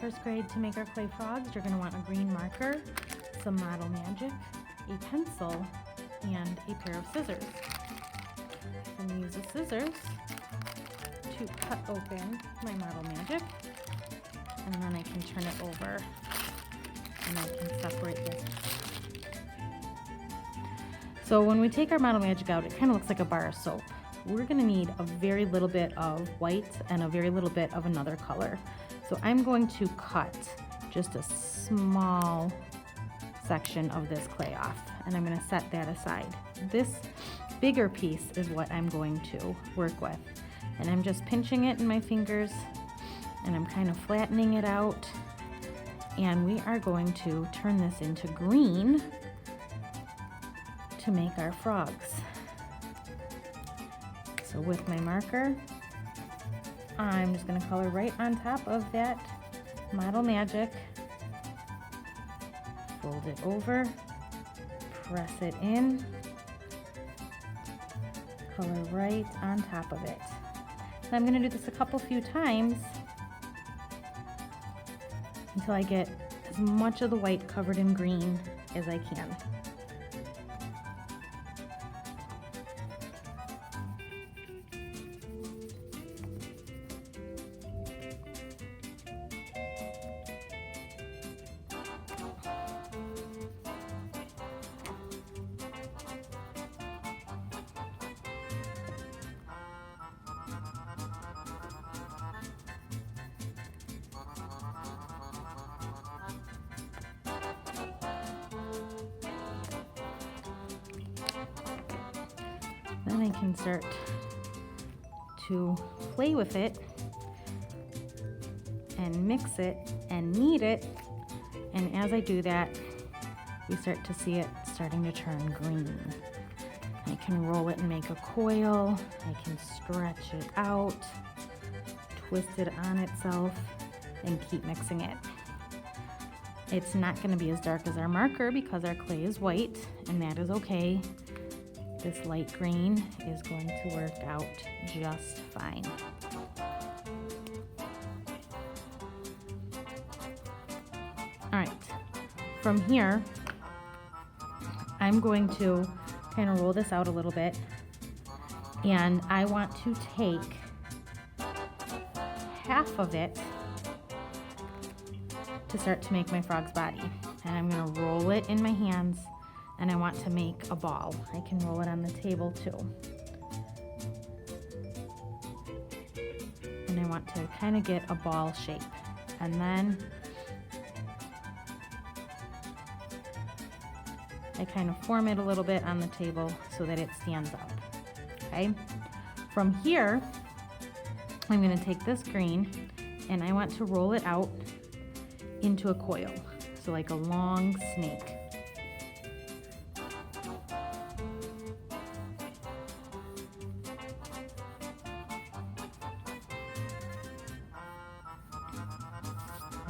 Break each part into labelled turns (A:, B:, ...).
A: first grade to make our clay frogs, you're going to want a green marker, some Model Magic, a pencil, and a pair of scissors. I'm going to use the scissors to cut open my Model Magic, and then I can turn it over and I can separate this. So when we take our Model Magic out, it kind of looks like a bar of soap. We're going to need a very little bit of white and a very little bit of another color. So I'm going to cut just a small section of this clay off, and I'm going to set that aside. This bigger piece is what I'm going to work with, and I'm just pinching it in my fingers, and I'm kind of flattening it out, and we are going to turn this into green to make our frogs. So with my marker, I'm just going to color right on top of that Model Magic, fold it over, press it in, color right on top of it. And I'm going to do this a few times until I get as much of the white covered in green as I can. Then I can start to play with it and mix it and knead it, and as I do that, we start to see it starting to turn green. I can roll it and make a coil, I can stretch it out, twist it on itself, and keep mixing it. It's not going to be as dark as our marker because our clay is white, and that is okay. This light green is going to work out just fine. All right, from here, I'm going to kind of roll this out a little bit, and I want to take half of it to start to make my frog's body. And I'm going to roll it in my hands, and I want to make a ball. I can roll it on the table too. And I want to kind of get a ball shape. And then I kind of form it a little bit on the table so that it stands up. Okay? From here, I'm going to take this green and I want to roll it out into a coil. So like a long snake.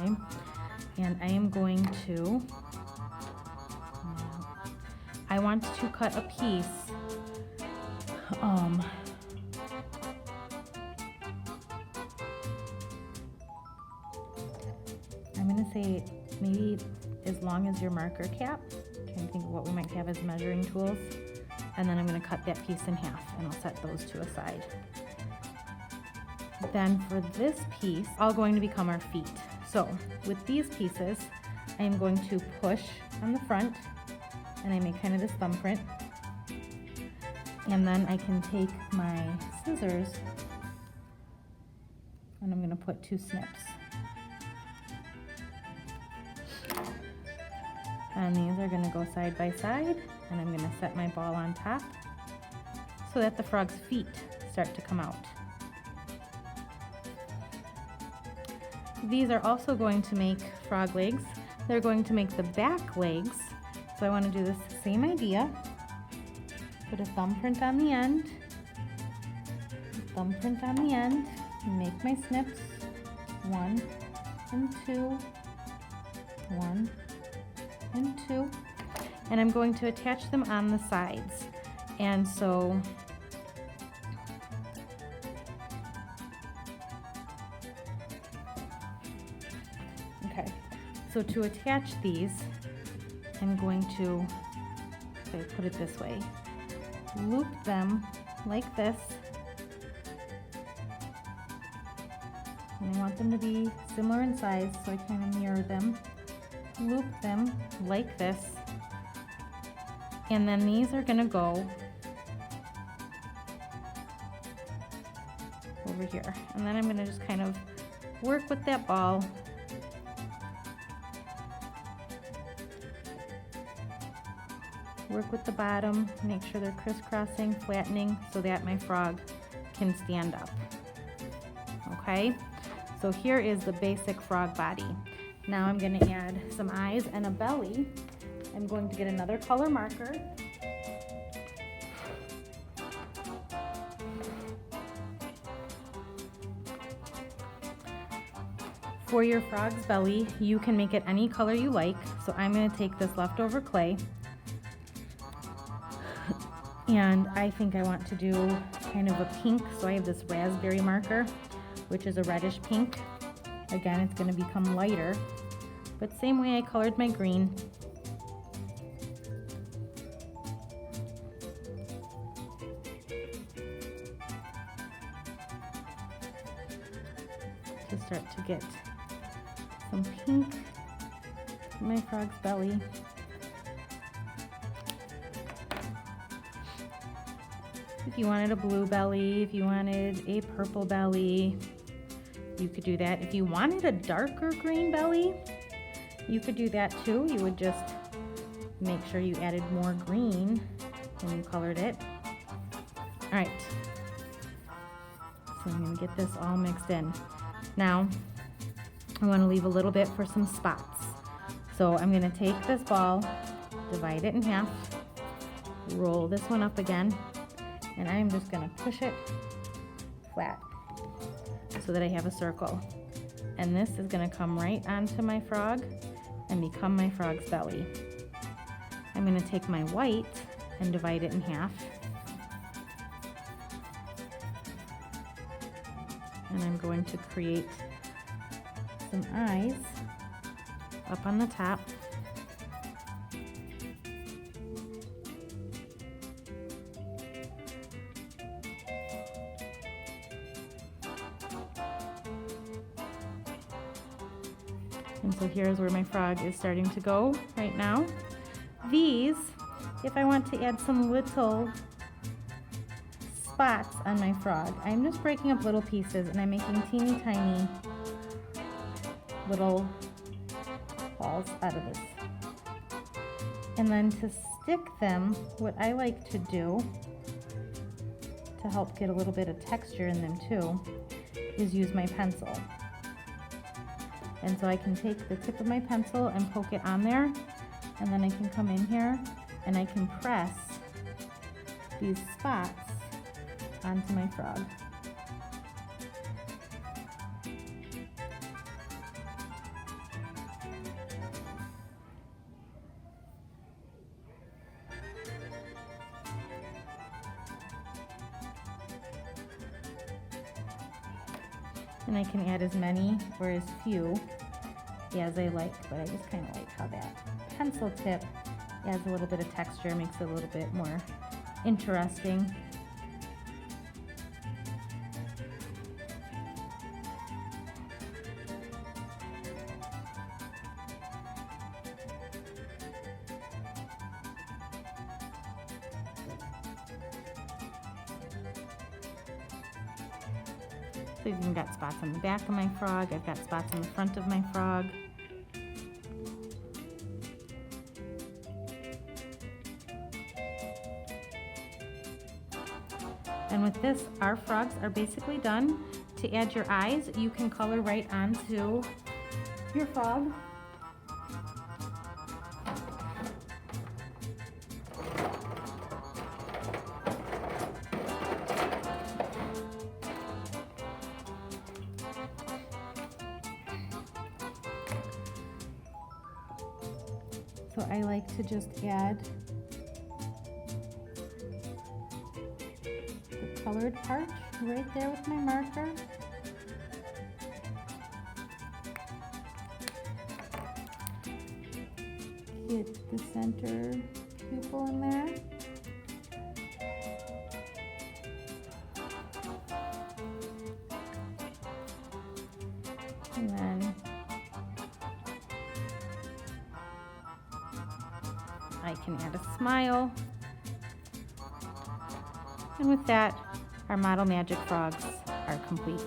A: Okay. And I am going to, I want to cut a piece, I'm going to say maybe as long as your marker cap. I'm trying to think of what we might have as measuring tools. And then I'm going to cut that piece in half, and I'll set those two aside. Then for this piece, all going to become our feet. So with these pieces, I'm going to push on the front, and I make kind of this thumbprint. And then I can take my scissors, and I'm going to put 2 snips. And these are going to go side by side, and I'm going to set my ball on top so that the frog's feet start to come out. These are also going to make frog legs. They're going to make the back legs. So I want to do this same idea. Put a thumbprint on the end, thumbprint on the end, make my snips, 1 and 2, 1 and 2, and I'm going to attach them on the sides. And so So to attach these, I'm going to, if I put it this way, loop them like this. And I want them to be similar in size, so I kind of mirror them. Loop them like this. And then these are gonna go over here. And then I'm gonna just kind of work with that ball. Work with the bottom, make sure they're crisscrossing, flattening, so that my frog can stand up. Okay, so here is the basic frog body. Now I'm gonna add some eyes and a belly. I'm going to get another color marker. For your frog's belly, you can make it any color you like. So I'm gonna take this leftover clay, and I think I want to do kind of a pink, so I have this raspberry marker, which is a reddish pink. Again, it's gonna become lighter, but same way I colored my green. To start to get some pink in my frog's belly. If you wanted a blue belly, if you wanted a purple belly, you could do that. If you wanted a darker green belly, you could do that too. You would just make sure you added more green when you colored it. All right, so I'm gonna get this all mixed in. Now, I wanna leave a little bit for some spots. So I'm gonna take this ball, divide it in half, roll this one up again, and I'm just gonna push it flat so that I have a circle. And this is gonna come right onto my frog and become my frog's belly. I'm gonna take my white and divide it in half. And I'm going to create some eyes up on the top. And so here's where my frog is starting to go right now. These, if I want to add some little spots on my frog, I'm just breaking up little pieces and I'm making teeny tiny little balls out of this. And then to stick them, what I like to do to help get a little bit of texture in them too is use my pencil. And so I can take the tip of my pencil and poke it on there, and then I can come in here and I can press these spots onto my frog. And I can add as many or as few as I like, but I just kind of like how that pencil tip adds a little bit of texture, makes it a little bit more interesting. So I've even got spots on the back of my frog, I've got spots on the front of my frog. And with this, our frogs are basically done. To add your eyes, you can color right onto your frog. So I like to just add the colored part right there with my marker. get the center pupil in there. And then I can add a smile. And with that, our Model Magic frogs are complete.